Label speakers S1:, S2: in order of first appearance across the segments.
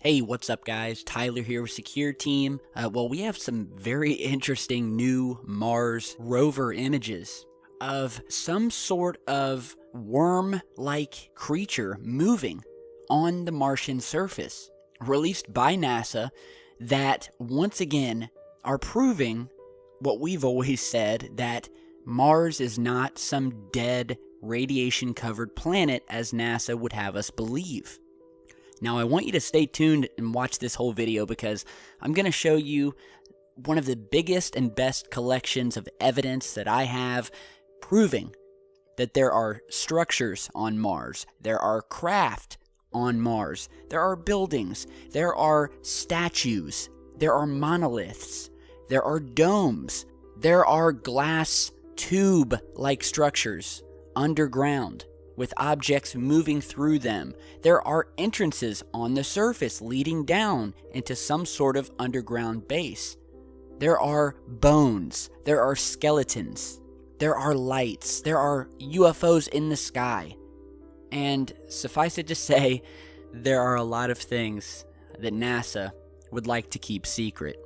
S1: Hey, what's up guys? Tyler here with Secure Team. Well, we have some very interesting new Mars rover images of some sort of worm-like creature moving on the Martian surface, released by NASA, that once again are proving what we've always said, that Mars is not some dead, radiation-covered planet as NASA would have us believe. Now, I want you to stay tuned and watch this whole video because I'm going to show you one of the biggest and best collections of evidence that I have proving that there are structures on Mars, there are craft on Mars, there are buildings, there are statues, there are monoliths, there are domes, there are glass tube-like structures underground, with objects moving through them. There are entrances on the surface leading down into some sort of underground base. There are bones. There are skeletons. There are lights. There are UFOs in the sky. And suffice it to say, there are a lot of things that NASA would like to keep secret.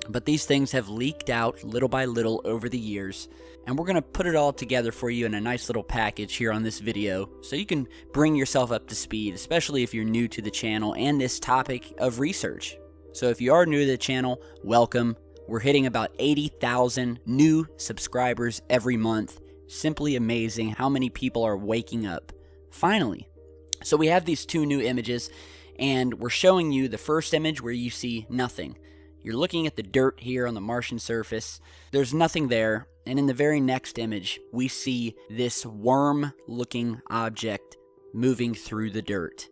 S1: But these things have leaked out little by little over the years, and we're going to put it all together for you in a nice little package here on this video so you can bring yourself up to speed, especially if you're new to the channel and this topic of research. So if you are new to the channel, welcome. We're hitting about 80,000 new subscribers every month. Simply amazing how many people are waking up. Finally. So we have these two new images, and we're showing you the first image where you see nothing. You're looking at the dirt here on the Martian surface. There's nothing there. And in the very next image, we see this worm-looking object moving through the dirt.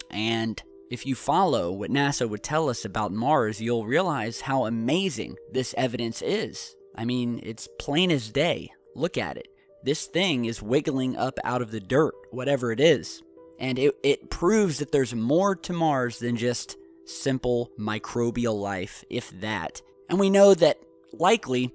S1: And if you follow what NASA would tell us about Mars, you'll realize how amazing this evidence is. I mean, it's plain as day. Look at it. This thing is wiggling up out of the dirt, whatever it is. And it proves that there's more to Mars than just simple microbial life, if that. And we know that likely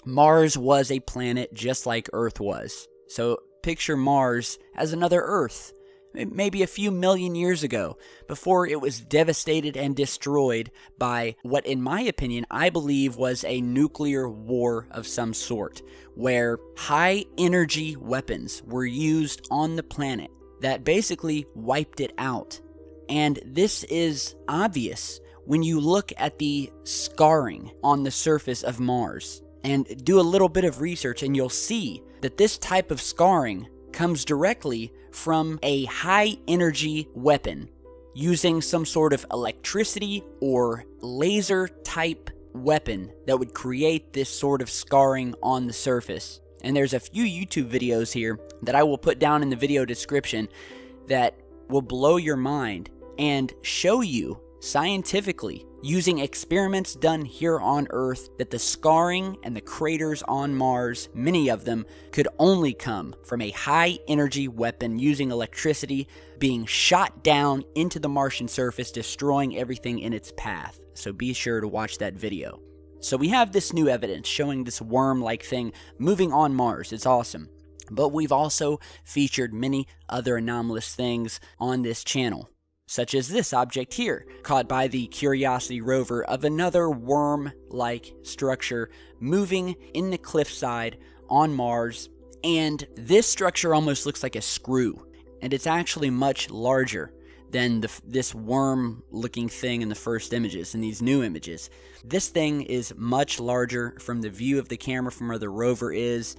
S1: Mars was a planet just like Earth was. So picture Mars as another Earth, maybe a few million years ago, before it was devastated and destroyed by what, in my opinion, I believe was a nuclear war of some sort, where high energy weapons were used on the planet that basically wiped it out. And this is obvious when you look at the scarring on the surface of Mars and do a little bit of research, and you'll see that this type of scarring comes directly from a high energy weapon using some sort of electricity or laser type weapon that would create this sort of scarring on the surface. And there's a few YouTube videos here that I will put down in the video description that will blow your mind and show you scientifically, using experiments done here on Earth, that the scarring and the craters on Mars, many of them, could only come from a high energy weapon using electricity being shot down into the Martian surface, destroying everything in its path. So be sure to watch that video. So we have this new evidence showing this worm-like thing moving on Mars. It's awesome. But we've also featured many other anomalous things on this channel, such as this object here, caught by the Curiosity rover, of another worm-like structure moving in the cliffside on Mars. And this structure almost looks like a screw, and it's actually much larger than this worm-looking thing in the first images, in these new images. This thing is much larger from the view of the camera from where the rover is.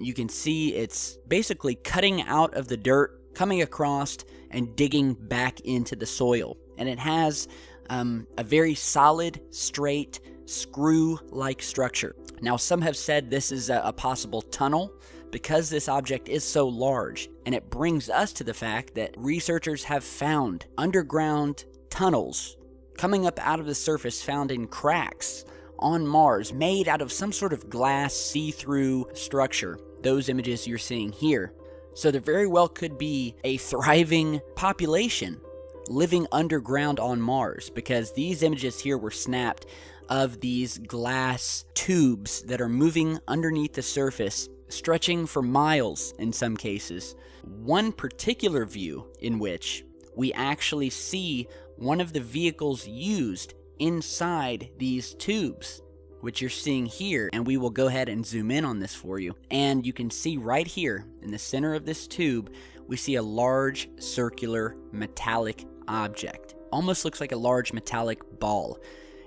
S1: You can see it's basically cutting out of the dirt, coming across and digging back into the soil. And it has a very solid, straight, screw-like structure. Now, some have said this is a possible tunnel because this object is so large. And it brings us to the fact that researchers have found underground tunnels coming up out of the surface, found in cracks on Mars, made out of some sort of glass see-through structure. Those images you're seeing here. So there very well could be a thriving population living underground on Mars, because these images here were snapped of these glass tubes that are moving underneath the surface, stretching for miles in some cases. One particular view in which we actually see one of the vehicles used inside these tubes, which you're seeing here, and we will go ahead and zoom in on this for you. And you can see right here in the center of this tube, we see a large circular metallic object. Almost looks like a large metallic ball.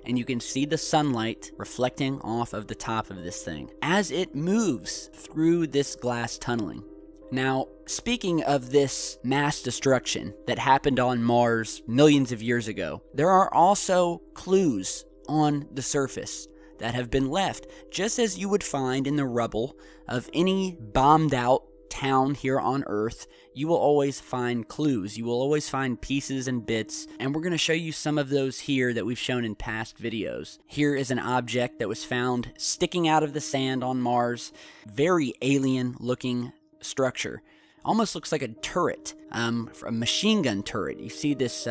S1: And you can see the sunlight reflecting off of the top of this thing as it moves through this glass tunneling. Now, speaking of this mass destruction that happened on Mars millions of years ago, there are also clues on the surface that have been left, just as you would find in the rubble of any bombed out town here on Earth. You will always find clues. You will always find pieces and bits, and we're going to show you some of those here that we've shown in past videos. Here is an object that was found sticking out of the sand on Mars. Very alien looking structure. Almost looks like a turret, a machine gun turret. You see this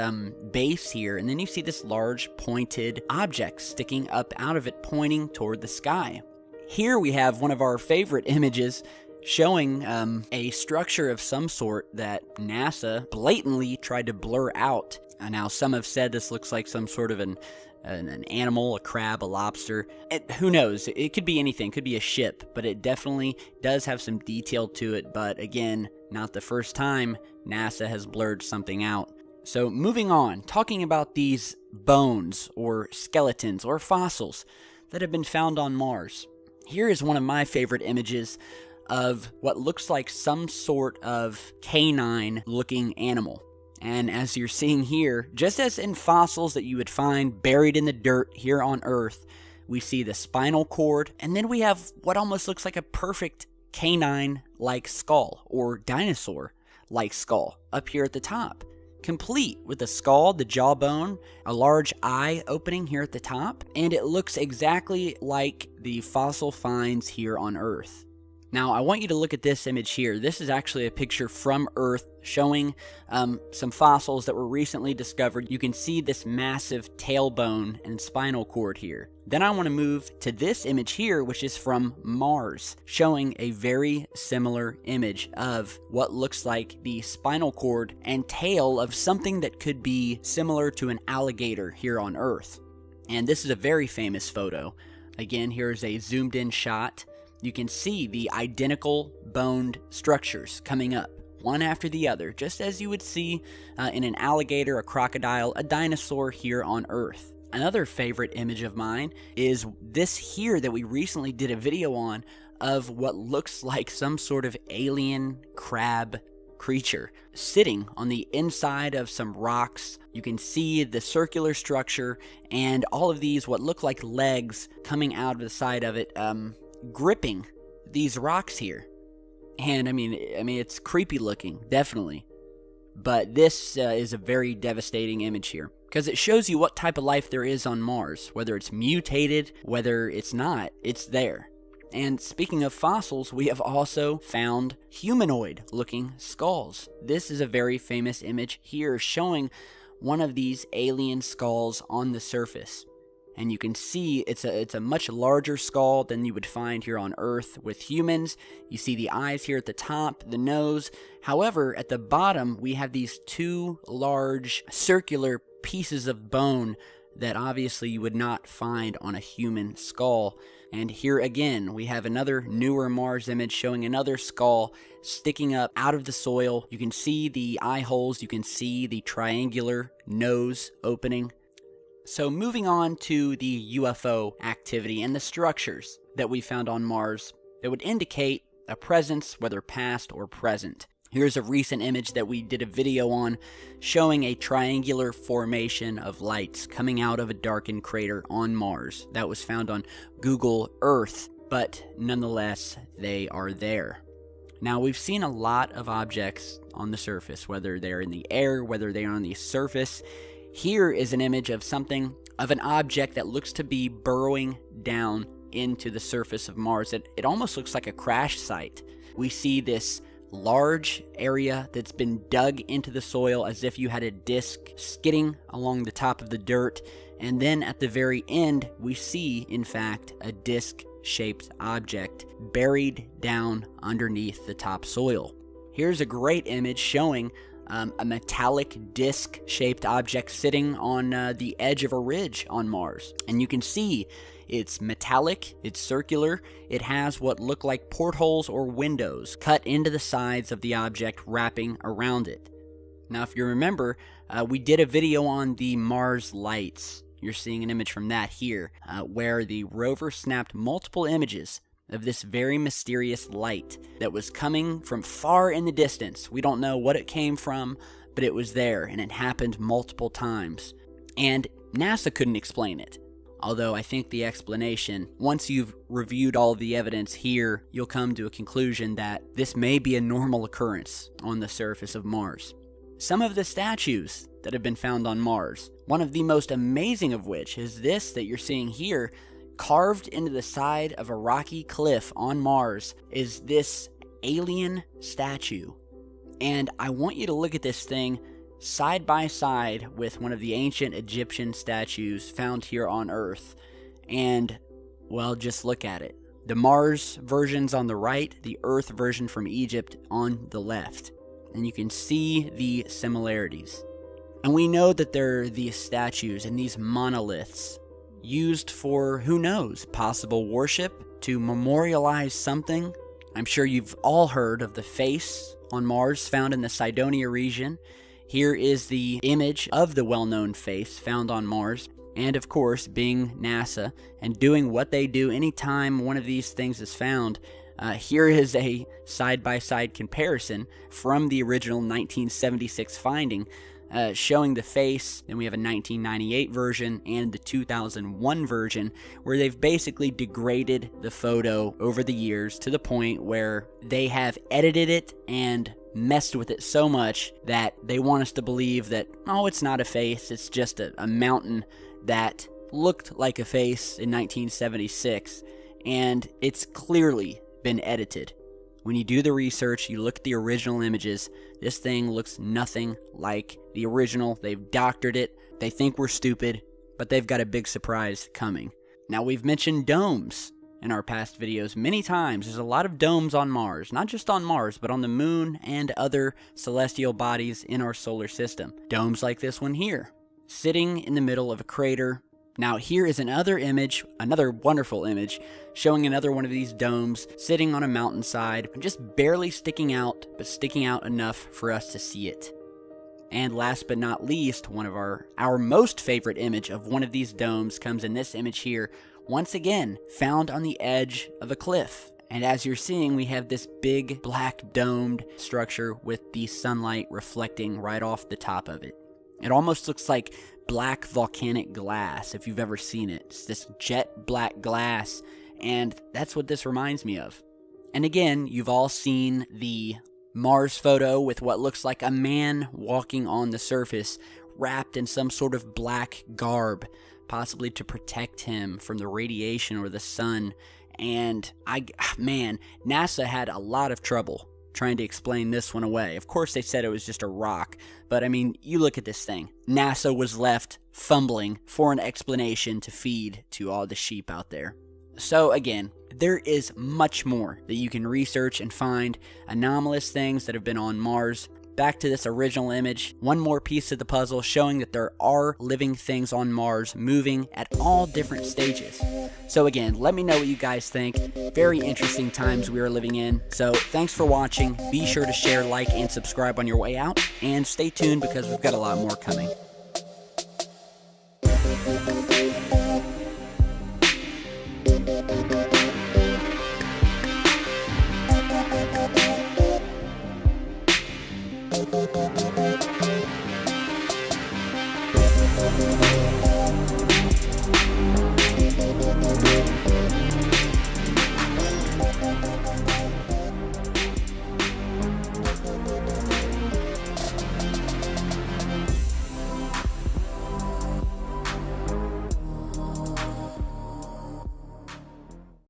S1: base here, and then you see this large pointed object sticking up out of it, pointing toward the sky. Here we have one of our favorite images showing a structure of some sort that NASA blatantly tried to blur out. Now, some have said this looks like some sort of an animal, a crab, a lobster. Who knows? It could be anything. It could be a ship, but it definitely does have some detail to it. But again, not the first time NASA has blurred something out. So moving on, talking about these bones or skeletons or fossils that have been found on Mars. Here is one of my favorite images of what looks like some sort of canine-looking animal. And as you're seeing here, just as in fossils that you would find buried in the dirt here on Earth, we see the spinal cord, and then we have what almost looks like a perfect canine-like skull, or dinosaur-like skull, up here at the top. Complete with the skull, the jawbone, a large eye opening here at the top, and it looks exactly like the fossil finds here on Earth. Now, I want you to look at this image here. This is actually a picture from Earth showing some fossils that were recently discovered. You can see this massive tailbone and spinal cord here. Then I want to move to this image here, which is from Mars, showing a very similar image of what looks like the spinal cord and tail of something that could be similar to an alligator here on Earth. And this is a very famous photo. Again, here's a zoomed in shot. You can see the identical boned structures coming up, one after the other, just as you would see in an alligator, a crocodile, a dinosaur here on Earth. Another favorite image of mine is this here that we recently did a video on of what looks like some sort of alien crab creature sitting on the inside of some rocks. You can see the circular structure and all of these what look like legs coming out of the side of it, gripping these rocks here. And I mean it's creepy looking, definitely, but this is a very devastating image here because it shows you what type of life there is on Mars, whether it's mutated, whether it's not, it's there. And speaking of fossils, we have also found humanoid looking skulls. This is a very famous image here showing one of these alien skulls on the surface. And you can see it's a much larger skull than you would find here on Earth with humans. You see the eyes here at the top, the nose. However, at the bottom, we have these two large circular pieces of bone that obviously you would not find on a human skull. And here again, we have another newer Mars image showing another skull sticking up out of the soil. You can see the eye holes. You can see the triangular nose opening. So moving on to the UFO activity and the structures that we found on Mars that would indicate a presence, whether past or present. Here's a recent image that we did a video on showing a triangular formation of lights coming out of a darkened crater on Mars that was found on Google Earth, but nonetheless, they are there. Now, we've seen a lot of objects on the surface, whether they're in the air, whether they're on the surface. Here is an image of an object that looks to be burrowing down into the surface of Mars. It almost looks like a crash site. We see this large area that's been dug into the soil as if you had a disc skidding along the top of the dirt. And then at the very end, we see, in fact, a disc-shaped object buried down underneath the topsoil. Here's a great image showing a metallic disc-shaped object sitting on the edge of a ridge on Mars. And you can see it's metallic, it's circular, it has what look like portholes or windows cut into the sides of the object wrapping around it. Now, if you remember, we did a video on the Mars lights. You're seeing an image from that here, where the rover snapped multiple images of this very mysterious light that was coming from far in the distance. We don't know what it came from, but it was there, and it happened multiple times. And NASA couldn't explain it. Although I think the explanation, once you've reviewed all of the evidence here, you'll come to a conclusion that this may be a normal occurrence on the surface of Mars. Some of the statues that have been found on Mars, one of the most amazing of which is this that you're seeing here, carved into the side of a rocky cliff on Mars, is this alien statue. And I want you to look at this thing side by side with one of the ancient Egyptian statues found here on Earth. And, well, just look at it. The Mars version's on the right, the Earth version from Egypt on the left. And you can see the similarities. And we know that there are these statues and these monoliths used for, who knows, possible worship, to memorialize something. I'm sure you've all heard of the face on Mars found in the Cydonia region. Here is the image of the well-known face found on Mars. And of course, being NASA and doing what they do anytime one of these things is found, here is a side-by-side comparison from the original 1976 finding, showing the face. Then we have a 1998 version and the 2001 version, where they've basically degraded the photo over the years to the point where they have edited it and messed with it so much that they want us to believe that, oh, it's not a face, it's just a mountain that looked like a face in 1976, and it's clearly been edited. When you do the research, you look at the original images, this thing looks nothing like the original. They've doctored it. They think we're stupid, but they've got a big surprise coming. Now, we've mentioned domes in our past videos many times. There's a lot of domes on Mars, not just on Mars, but on the moon and other celestial bodies in our solar system. Domes like this one here, sitting in the middle of a crater. Now, here is another image, another wonderful image, showing another one of these domes sitting on a mountainside, just barely sticking out, but sticking out enough for us to see it. And last but not least, one of our most favorite image of one of these domes comes in this image here, once again, found on the edge of a cliff. And as you're seeing, we have this big black domed structure with the sunlight reflecting right off the top of it. It almost looks like black volcanic glass, if you've ever seen it. It's this jet black glass, and that's what this reminds me of. And again, you've all seen the Mars photo with what looks like a man walking on the surface, wrapped in some sort of black garb, possibly to protect him from the radiation or the sun. And NASA had a lot of trouble trying to explain this one away. Of course, they said it was just a rock, but I mean, you look at this thing. NASA was left fumbling for an explanation to feed to all the sheep out there. So again, there is much more that you can research and find anomalous things that have been on Mars. Back to this original image, one more piece of the puzzle showing that there are living things on Mars moving at all different stages. So again, let me know what you guys think. Very interesting times we are living in. So thanks for watching. Be sure to share, like, and subscribe on your way out. And stay tuned because we've got a lot more coming.